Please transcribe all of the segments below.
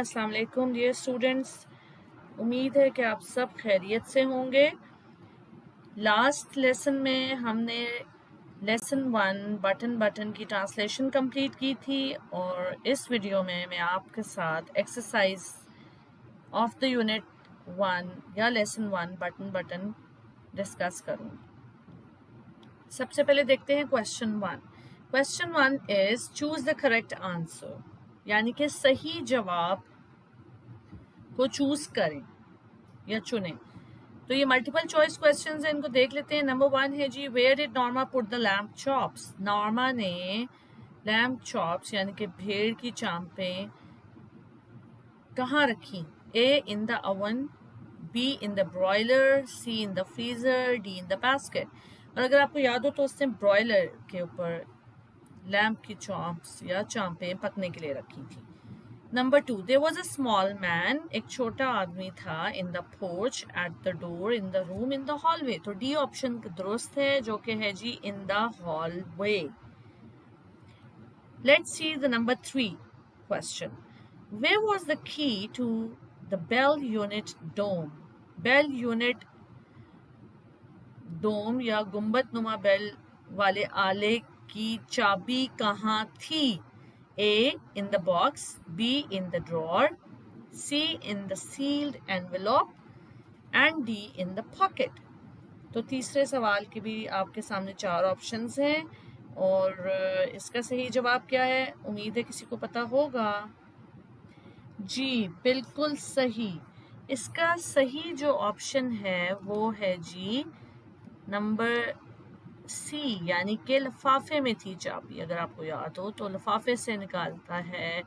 अस्सलाम वालेकुम dear students, उम्मीद है कि आप सब खैरियत से होंगे। लास्ट लेसन में हमने लेसन 1 बटन बटन की ट्रांसलेशन कंप्लीट की थी और इस वीडियो में मैं आपके साथ एक्सरसाइज ऑफ द यूनिट 1 या लेसन 1 बटन बटन डिस्कस करूँगी। सबसे पहले देखते हैं question 1। Question 1 is choose the correct answer, यानी कि सही जवाब को चूज करें या चुनें। तो ये मल्टीपल चॉइस क्वेश्चंस हैं, इनको देख लेते हैं। नंबर 1 है जी, where did Norma put the lamb chops? Norma ने लैम्प चॉप्स यानी कि भेड़ की चांपें कहाँ रखी? A in the oven, B in the broiler, C in the freezer, D in the basket. और अगर आपको याद हो तो उसने ब्रॉयलर के ऊपर लैम्प की चॉप्स या चांपें पकने के लिए रखी थी। Number 2, there was a small man, एक छोटा आदमी था, in the porch, at the door, in the room, in the hallway. तो डी ऑप्शन दुरुस्त है, जो कि है जी in the hallway. Let's see the number 3 question. Where was the key to the bell unit dome? Bell unit dome या गुंबद नुमा बेल वाले आले की चाबी कहाँ थी? A in the box, B in the drawer, C in the sealed envelope and D in the pocket। तो तीसरे सवाल के भी आपके सामने 4 ऑप्शंस हैं और इसका सही जवाब क्या है? उम्मीद है किसी को पता होगा। जी बिल्कुल सही। इसका सही जो ऑप्शन है वो है जी नंबर सी, यानी कि लिफाफे में थी चाबी। अगर आपको याद हो तो लिफाफे से निकालता है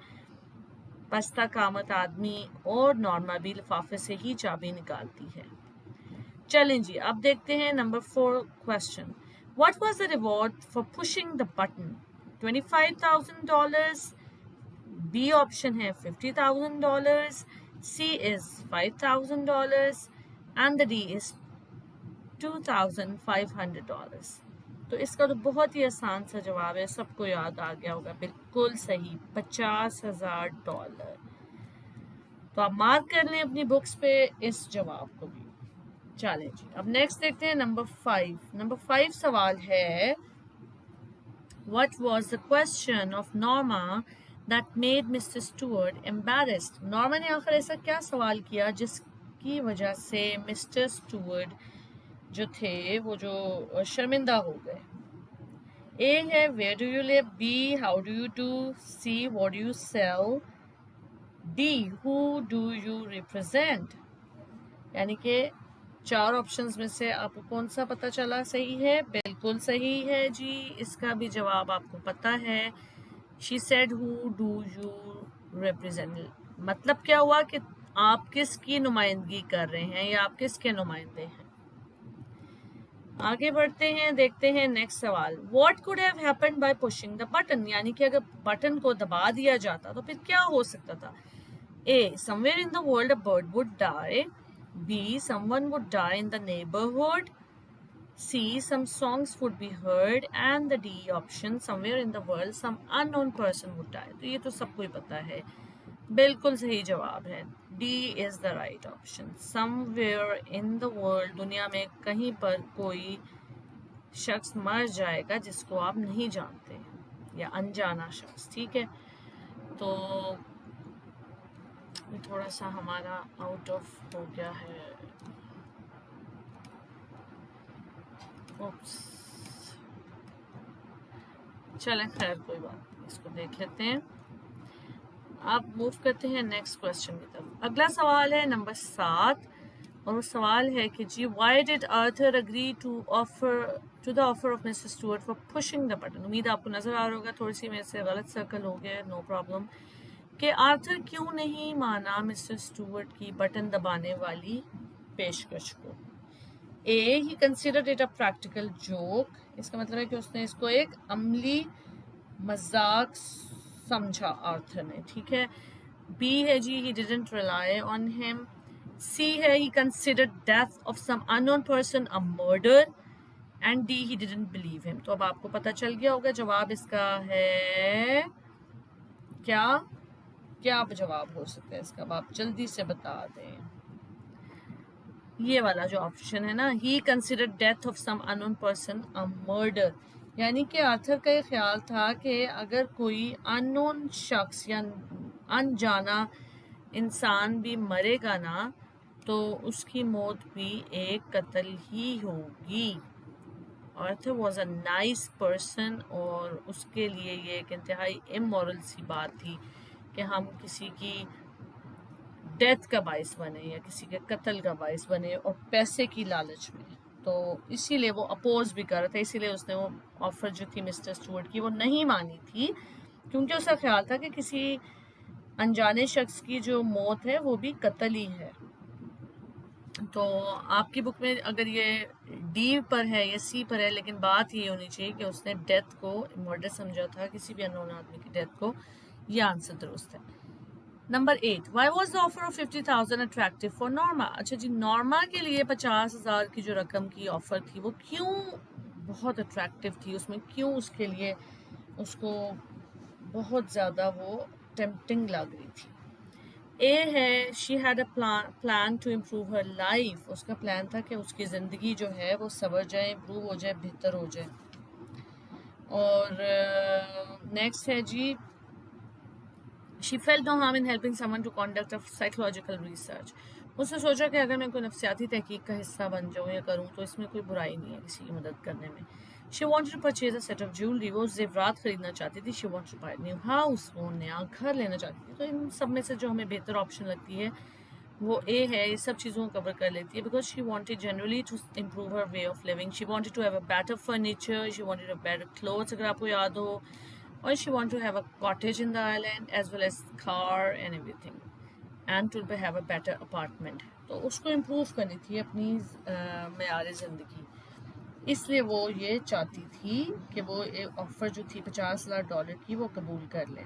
पस्ता कामत आदमी और नॉर्मा भी लिफाफे से ही चाबी निकालती है। चलें जी, अब देखते हैं number 4 question. What was the reward for pushing the button? $25,000, B option है $50,000, C is $5,000 and the D is $2,500। तो इसका तो बहुत ही आसान सा जवाब है, सबको याद आ गया होगा। बिल्कुल सही, $50,000। तो आप मार्क कर लें अपनी बुक्स पे इस जवाब को भी। चलें जी, अब नेक्स्ट देखते हैं नंबर 5। नंबर 5 सवाल है, what was the question of Norma that made mister Stuart embarrassed? Norma ने आखिर ऐसा क्या सवाल किया जिसकी वजह से मिस्टर स्टुअर्ट जो थे वो जो शर्मिंदा हो गए? ए है where do you live, B how do you do, C what do you sell, D who do you represent. यानी कि 4 ऑप्शंस में से आपको कौन सा पता चला सही है? बिल्कुल सही है जी, इसका भी जवाब आपको पता है। She said who do you represent, मतलब क्या हुआ कि आप किसकी नुमाइंदगी कर रहे हैं या आप किसके नुमाइंदे हैं। आगे बढ़ते हैं, देखते हैं नेक्स्ट सवाल। What could have happened by pushing the button? यानी कि अगर बटन को दबा दिया जाता तो फिर क्या हो सकता था? A, somewhere in the world a bird would die. B, someone would die in the neighborhood. C, some songs would be heard. And the D option, somewhere in the world some unknown person would die। तो ये तो सबको ही पता है, बिल्कुल सही जवाब है, D is the right option. Somewhere in the world, दुनिया में कहीं पर कोई शख्स मर जाएगा जिसको आप नहीं जानते या अनजाना शख्स। ठीक है, तो थोड़ा सा हमारा आउट ऑफ हो गया है। ओप्स, चलें खैर कोई बात नहीं, इसको देख लेते हैं। अब मूव करते हैं नेक्स्ट क्वेश्चन की तरफ। अगला सवाल है नंबर 7 और वो सवाल है कि जी why did Arthur agree to the offer of mister Stuart for pushing the button? उम्मीद आपको नजर आ रहा होगा, थोड़ी सी मेरे से गलत सर्कल हो गया, नो प्रॉब्लम। कि आर्थर क्यों नहीं माना मिस्टर स्टुअर्ट की बटन दबाने वाली पेशकश को? A, he considered it a practical joke, इसका मतलब है कि उसने इसको एक अमली मजाक समझा आर्थर ने। ठीक है, बी है जी he didn't rely on him, C है he considered death of some unknown person a murder, and D he didn't believe him. तो अब आपको पता चल गया होगा, जवाब इसका है क्या? क्या जवाब हो सकता है इसका? अब आप जल्दी से बता दें। ये वाला जो ऑप्शन है ना, he consider death of some unknown person a murder, यानी कि आर्थर का ये ख्याल था कि अगर कोई अननोन शख्स या अनजाना इंसान भी मरेगा ना, तो उसकी मौत भी एक कत्ल ही होगी। Arthur was a nice person, और उसके लिए ये एक इंतहाई इमोरल सी बात थी कि हम किसी की डेथ का बाइस बने या किसी के कत्ल का बाइस बने और पैसे की लालच में। तो इसीलिए वो अपोज भी कर रहा था, इसीलिए उसने वो ऑफर जो थी मिस्टर स्टुअर्ट की वो नहीं मानी थी, क्योंकि उसका ख्याल था कि किसी अनजाने शख्स की जो मौत है वो भी कत्ल ही है। तो आपकी बुक में अगर ये डी पर है या सी पर है, लेकिन बात ये होनी चाहिए कि उसने डेथ को मर्डर समझा था, किसी भी अननोन आदमी की डेथ को। ये आंसर दुरुस्त है। Number 8, why was the offer of 50,000 attractive for Norma? अच्छा जी, नॉर्मा के लिए 50,000 की जो रकम की ऑफर थी वो क्यों बहुत अट्रैक्टिव थी, उसमें क्यों उसके लिए उसको बहुत ज़्यादा वो टेम्पटिंग लग रही थी? ए है, she had a plan to improve her life, उसका प्लान था कि उसकी ज़िंदगी जो है वो संवर जाए, इम्प्रूव हो जाए, बेहतर हो जाए। और नेक्स्ट है जी, she felt no harm in helping someone to conduct a psychological research, उसने सोचा कि अगर मैं कोई नफ्सियाती तहकीक का हिस्सा बन जाऊँ या करूँ तो इसमें कोई बुराई नहीं है किसी की मदद करने में। She wanted to purchase a set of jewellery, वो जेवरात खरीदना चाहती थी। She wanted to buy new house, वो नया घर लेना चाहती थी। तो इन सब में से जो हमें बेहतर ऑप्शन लगती है वो ए है, ये सब चीज़ों को कवर कर लेती है। Because she wanted generally to improve her way of living, she wanted to have a better furniture, she wanted a better clothes, अगर आपको याद हो, or she want to have a cottage in the island as well as car and everything, and to have a better apartment। तो उसको improve करनी थी अपनी मेयार ज़िंदगी, इसलिए वो ये चाहती थी कि वो ऑफ़र जो थी $50,000 की वो कबूल कर ले।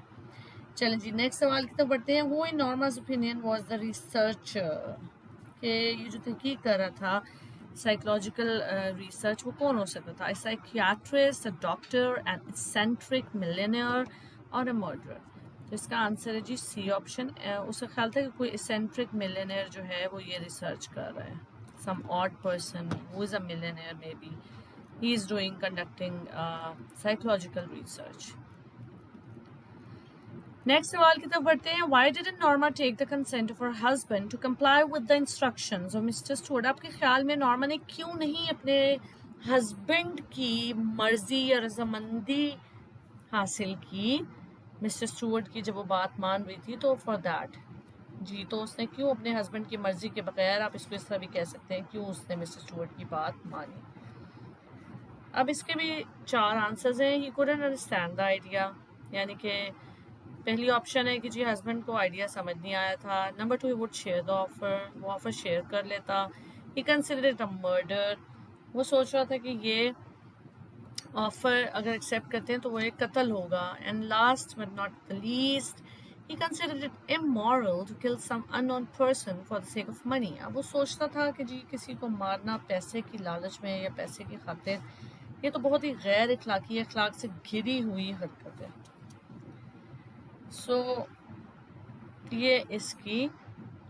चलें जी, नेक्स्ट सवाल की तरफ बढ़ते हैं। वो इन नॉर्मा's ओपिनियन वाज द रिसर्चर, कि ये जो तहकीक कर रहा था साइकोलॉजिकल रिसर्च, वो कौन हो सकता था? Psychiatrist, a doctor, an eccentric millionaire और अ मर्डरर। तो इसका आंसर है जी सी ऑप्शन। उसका ख्याल था कि कोई एक्सेंट्रिक मिलियनियर जो है वो ये रिसर्च कर रहा है, some odd person who is a millionaire, maybe he is doing conducting psychological research. Next सवाल की तरफ बढ़ते हैं। Why didn't Norma take the consent of her husband to comply with the instructions of Mr. Stewart? आपके ख्याल में Norma ने क्यों नहीं अपने हस्बैंड की मर्जी या रजामंदी हासिल की मिस्टर स्टुअर्ट की, जब वो बात मान रही थी? तो फॉर दैट जी, तो उसने क्यों अपने हस्बैंड की मर्जी के बगैर, आप इसको इस तरह भी कह सकते हैं, क्यों उसने मिस्टर स्टुअर्ट की बात मानी? अब इसके भी 4 आंसर्स हैं। He couldn't understand the idea, यानी कि पहली ऑप्शन है कि जी हस्बैंड को आइडिया समझ नहीं आया था। Number 2, he would share the offer, वो ऑफर शेयर कर लेता। ही कंसिडर्ड इट अ मर्डर, वो सोच रहा था कि ये ऑफर अगर एक्सेप्ट करते हैं तो वो एक कत्ल होगा। And last but not the least, he considered it immoral to kill some unknown person for the sake of money. अब वो सोचता था कि जी किसी को मारना पैसे की लालच में या पैसे की खातिर, ये तो बहुत ही गैर अखलाकी, अखलाक से घिरी हुई हरकत है। सो ये इसकी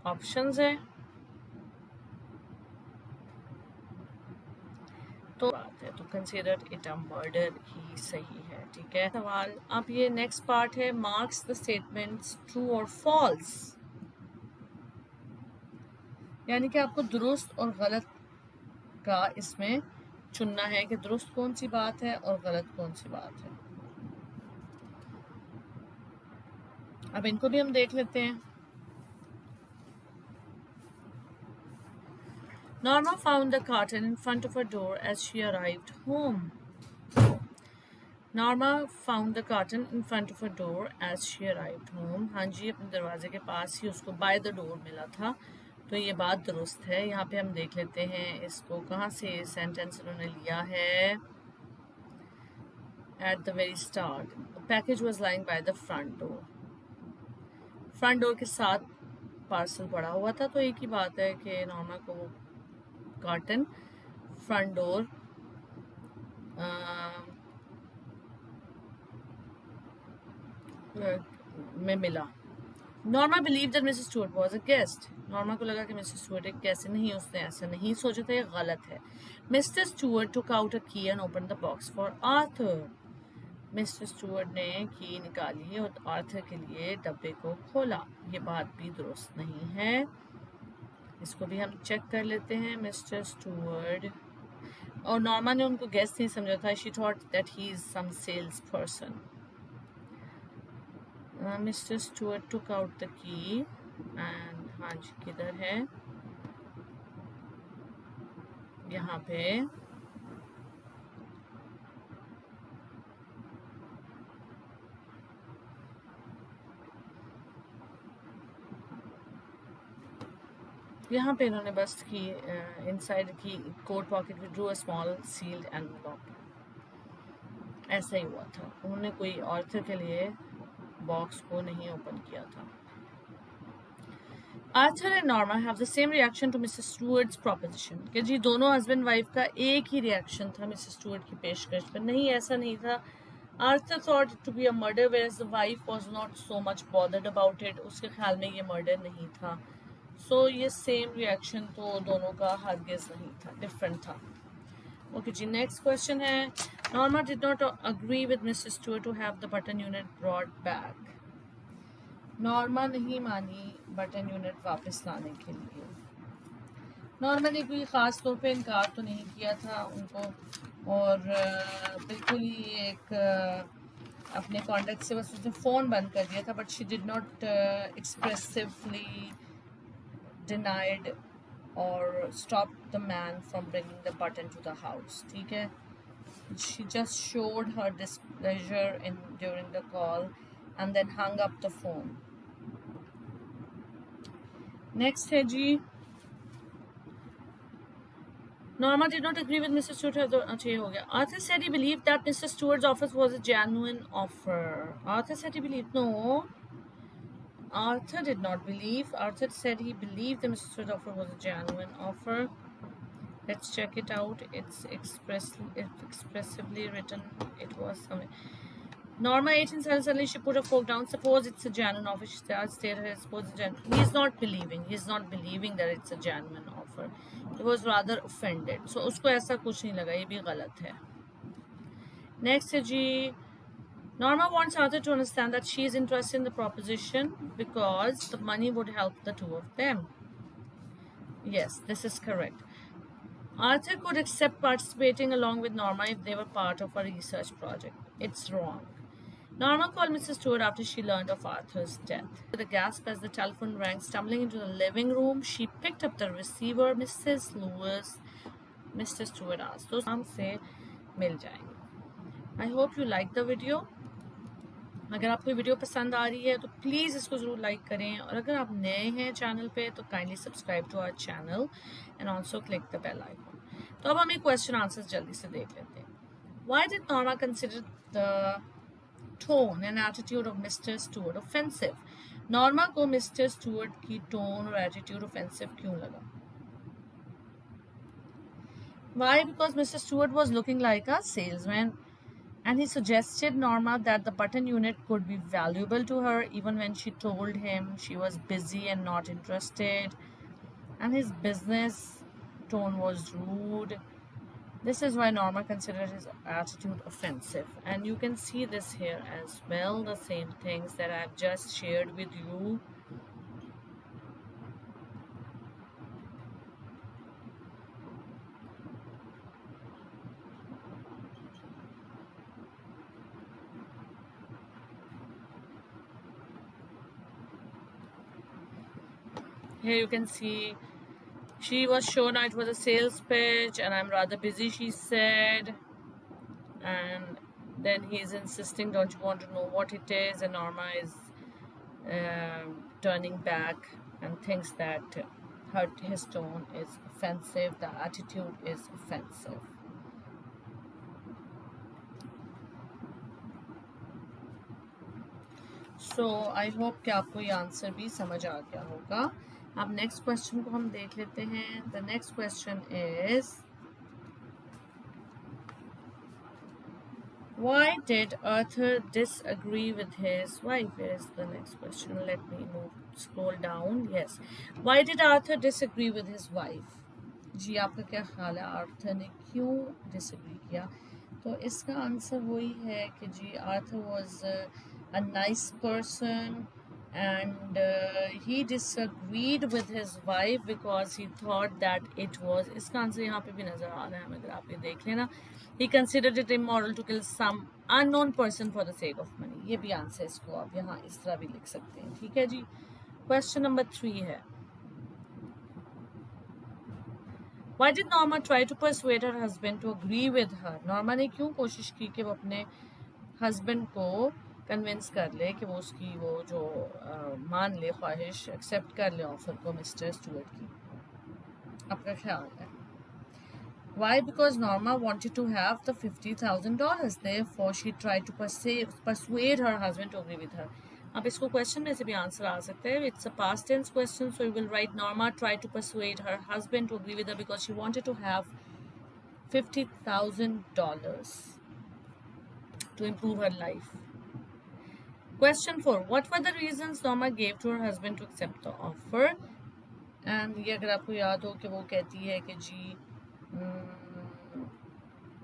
ऑप्शंस हैं। तो बात है, तो कंसिडर इट अ मर्डर ही सही है। ठीक है, सवाल अब ये नेक्स्ट पार्ट है, मार्क्स द स्टेटमेंट्स ट्रू और फॉल्स, यानी कि आपको दुरुस्त और गलत का इसमें चुनना है कि दुरुस्त कौन सी बात है और गलत कौन सी बात है। अब इनको भी हम देख लेते हैं। Norma found the carton in front of her door as she arrived home. Norma found the carton in front of her door as she arrived home. हाँ जी, अपने दरवाजे के पास ही उसको by the door मिला था, तो ये बात दुरुस्त है। यहाँ पे हम देख लेते हैं इसको कहाँ से सेंटेंस उन्होंने लिया है। At the very start, the package was lying by the front door. Front door के साथ पार्सल पड़ा हुआ था, तो एक ही बात है कि नॉर्मा को वो कार्टन फ्रंट डोर में मिला। Norma believe that Mrs Stuart was a guest. Norma को लगा कि मिसेस स्टुअर्ट एक गेस्ट है। नहीं, उसने ऐसा नहीं सोचा था, ये गलत है। Mister Stuart took out a key and open the box for Arthur. Mister Stuart ने की निकाली और आर्थर के लिए डब्बे को खोला। ये बात भी दुरुस्त नहीं है। इसको भी हम चेक कर लेते हैं। मिस्टर स्टुअर्ट और नॉर्मा ने उनको गेस्ट नहीं समझा था। She thought that he is some sales person. Mister Stuart took out the key and हाँ जी, किधर है? यहाँ पे यहाँ पे इन्होंने बस की इनसाइड की कोट पॉकेट में drew a small sealed envelope. ऐसा ही हुआ था। उन्होंने कोई ऑर्थर के लिए बॉक्स को नहीं ओपन किया था। Arthur and Norma have the same reaction to Mrs Stuart's proposition कि जी दोनों हस्बैंड वाइफ का एक ही रिएक्शन था मिसेस स्टुअर्ट की पेशकश पर। नहीं, ऐसा नहीं था। Arthur thought it to be a murder whereas the wife was not so much bothered about it। उसके ख्याल में ये मर्डर नहीं था। सो ये सेम रिएक्शन तो दोनों का हरगिज नहीं था, डिफरेंट था। ओके जी, नेक्स्ट क्वेश्चन है। Norma did not agree with Mrs Stuart to have the button unit brought back. Norma नहीं मानी बटन यूनिट वापस लाने के लिए। नॉर्मा ने कोई ख़ास तौर पे इनकार तो नहीं किया था उनको, और बिल्कुल ही एक अपने कॉन्टेक्ट से बस उसने फ़ोन बंद कर दिया था। But she did not expressively denied or stop the man from bringing the button to the house. ठीक है, she just showed her displeasure in during the call and then hung up the phone. Next है जी, Norma did not agree with Mr. Stewart. अच्छा, ये हो गया। Arthur said he believed that Mr. Stewart's offer was a genuine offer. Arthur said he believed. No, Arthur did not believe. Arthur said he believed that Mr. Stewart's offer was a genuine offer. Let's check it out. It's expressively written. It was something. Norma ate in silence. Suddenly she put her fork down. Suppose it's a genuine offer. She stared at her. Suppose it's genuine. He's not believing. He's not believing that it's a genuine offer. He was rather offended. So उसको ऐसा कुछ नहीं लगा. ये भी गलत है. Next है जी. Norma wants Arthur to understand that she is interested in the proposition because the money would help the two of them. Yes, this is correct. Arthur could accept participating along with Norma if they were part of a research project. It's wrong. Norma called Mrs. Stewart after she learned of Arthur's death. With a gasp as the telephone rang, stumbling into the living room, she picked up the receiver. Mrs. Lewis, Mr. Stewart asked, तो हम से मिल जाएंगे। I hope you like the video. अगर आपको video पसंद आ रही है तो प्लीज़ इसको ज़रूर लाइक करें, और अगर आप नए हैं चैनल पे तो kindly subscribe to our channel and also click the bell icon. तो अब हम एक क्वेश्चन आंसर जल्दी से देख लेते हैं। Why did Norma consider the tone and attitude of Mr. Stewart offensive? Norma को मिस्टर स्टुअर्ट की टोन और एटीट्यूड ऑफेंसिव क्यों लगा? Why? Because Mr. Stewart was looking like a salesman, and he suggested Norma that the button unit could be valuable to her even when she told him she was busy and not interested, and his business tone was rude. This is why Norma considered his attitude offensive. And you can see this here as well, the same things that I've just shared with you. Here you can see she was shown it was a sales pitch and I'm rather busy, she said. And then he's insisting, don't you want to know what it is? And Norma is turning back and thinks that his tone is offensive, the attitude is offensive. So I hope कि आपको ये answer भी समझ आ गया होगा। अब next question को हम देख लेते हैं। The next question is Why did Arthur disagree with his wife? Here is the next question. Let me scroll down. Yes. Why did Arthur disagree with his wife? जी आपका क्या ख्याल है आर्थर ने क्यों डिसएग्री किया? तो इसका आंसर वही है कि जी Arthur was a nice person and he disagreed with his wife because he thought that it was, इसका आंसर यहाँ पे भी नज़र आ रहा है हमें, अगर आप ये देख लेना, he considered it immoral to kill some unknown person for the sake of money. ये भी आंसर इसको आप यहाँ इस तरह भी लिख सकते हैं. ठीक है जी. क्वेश्चन नंबर 3 है, Why did Norma try to persuade her husband to agree with her? Norma ने क्यों कोशिश की कि वो अपने हस्बैंड को कन्विंस कर ले कि वो उसकी वो जो मान ले ख्वाहिश एक्सेप्ट कर ले ऑफर को मिस्टर स्टुअर्ट की? आपका ख्याल है? Why? Because Norma wanted to have the $50,000. Therefore, she tried to persuade her husband to agree with her. अब इसको क्वेश्चन में से भी आंसर आ सकता है. It's a past tense question, so you will write Norma tried to persuade her husband to agree with her because she wanted to have $50,000 to improve her life. Question 4. What were the reasons Norma gave to her husband to accept the offer? And ये अगर आपको याद हो कि वो कहती है कि जी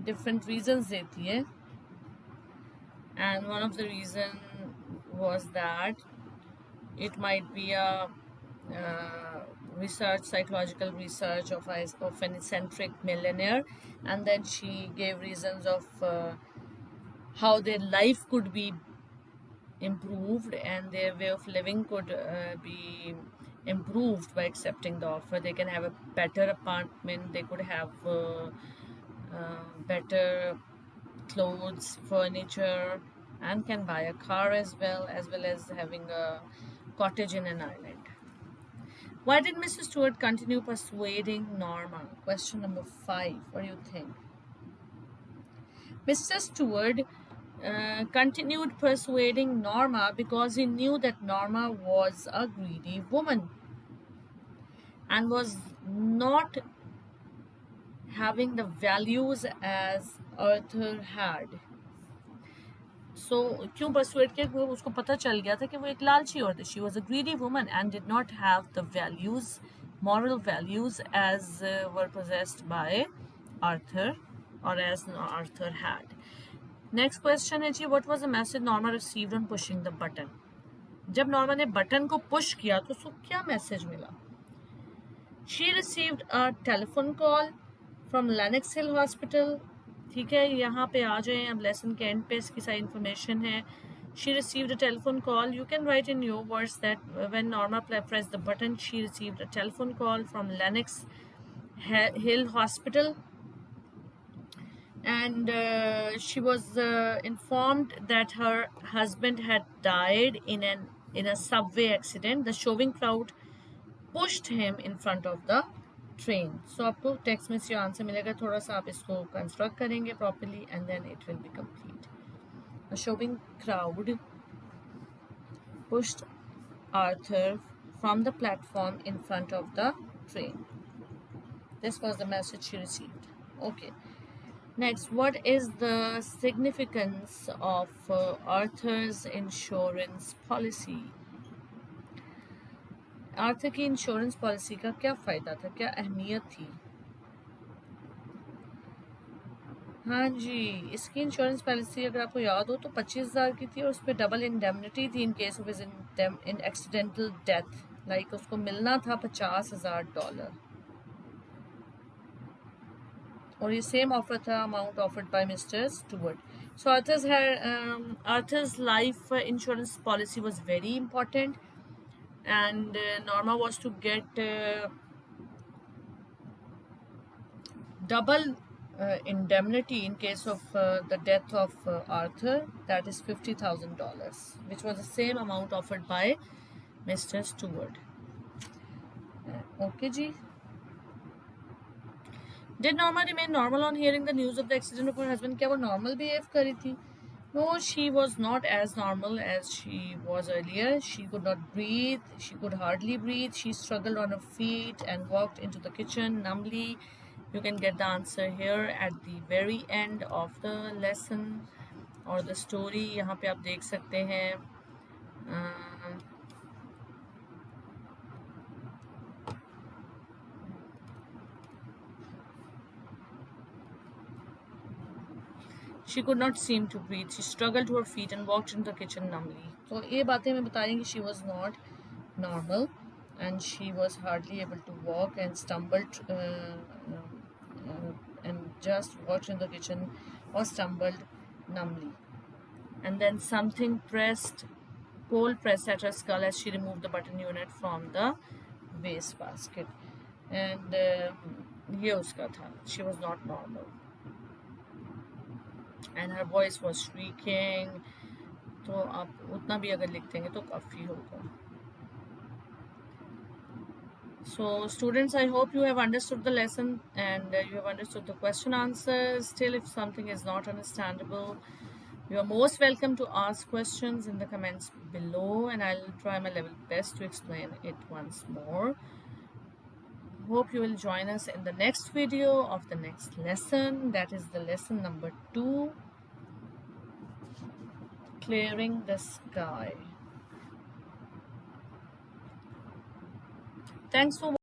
different reasons देती है, and one of the reason was that it might be a psychological research of an eccentric millionaire, and then she gave reasons of how their life could be improved and their way of living could be improved by accepting the offer. They can have a better apartment, they could have better clothes, furniture, and can buy a car as well as having a cottage in an island. Why did Mrs. Stewart continue persuading Norma? Question number 5. What do you think? Mr. Stewart continued persuading Norma because he knew that Norma was a greedy woman and was not having the values as Arthur had. So क्यों persuade किया? क्योंकि उसको पता चल गया था कि वो एक लालची औरत है. She was a greedy woman and did not have the values, moral values as were possessed by Arthur or as Arthur had. Next question है जी, what was the message Norma received on pushing the button? जब Norma ने button को push किया तो उसको क्या message मिला? She received a telephone call from Lenox Hill Hospital. ठीक है, यहाँ पे आ जाएं, अब लेसन के एंड पे इसकी सारी इंफॉर्मेशन है. She received a telephone call. You can write in your words that when Norma pressed the button, she received a telephone call from Lenox Hill Hospital, and she was informed that her husband had died in a subway accident. The shoving crowd pushed him in front of the train. So आपको text में से answer मिलेगा, थोड़ा सा आप इसको construct करेंगे properly and then it will be complete. A shoving crowd pushed Arthur from the platform in front of the train. This was the message she received. Okay. Next, what is the significance of Arthur's insurance policy? Arthur की insurance policy का क्या फ़ायदा था, क्या अहमियत थी? हाँ जी, इसकी इंश्योरेंस पॉलिसी अगर आपको याद हो तो 25,000 की थी और उस पर डबल इंडेमनिटी थी in case of in accidental death. Like उसको मिलना था $50,000 और ये सेम ऑफर था amount offered by mister Stuart. So Arthur's life insurance policy was very important and Norma was to get double indemnity in case of the death of Arthur, that is $50,000, which was the same amount offered by Mr. Stewart. Okay ji. Did Norma remain normal on hearing the news of the accident of her husband? क्या वो normal behave करी थी? No, she was not as normal as she was earlier. She could not breathe. She could hardly breathe. She struggled on her feet and walked into the kitchen numbly. You can get the answer here at the very end of the lesson. और the story यहाँ पे आप देख सकते हैं. She could not seem to breathe. She struggled to her feet and walked into the kitchen numbly. तो ये बातें हमें बता रही हैं कि she was not normal and she was hardly able to walk and stumbled and just walked in the kitchen or stumbled numbly. And then something cold pressed at her skull as she removed the button unit from the waste basket. And ये उसका था. She was not normal. And her voice was shrieking. तो आप उतना भी अगर लिख देंगे तो काफ़ी होगा. So students, I hope you have understood the lesson and you have understood the question answers. Still, if something is not understandable, you are most welcome to ask questions in the comments below and I'll try my level best to explain it once more. Hope you will join us in the next video of the next lesson. That is the lesson number 2, clearing the sky. Thanks for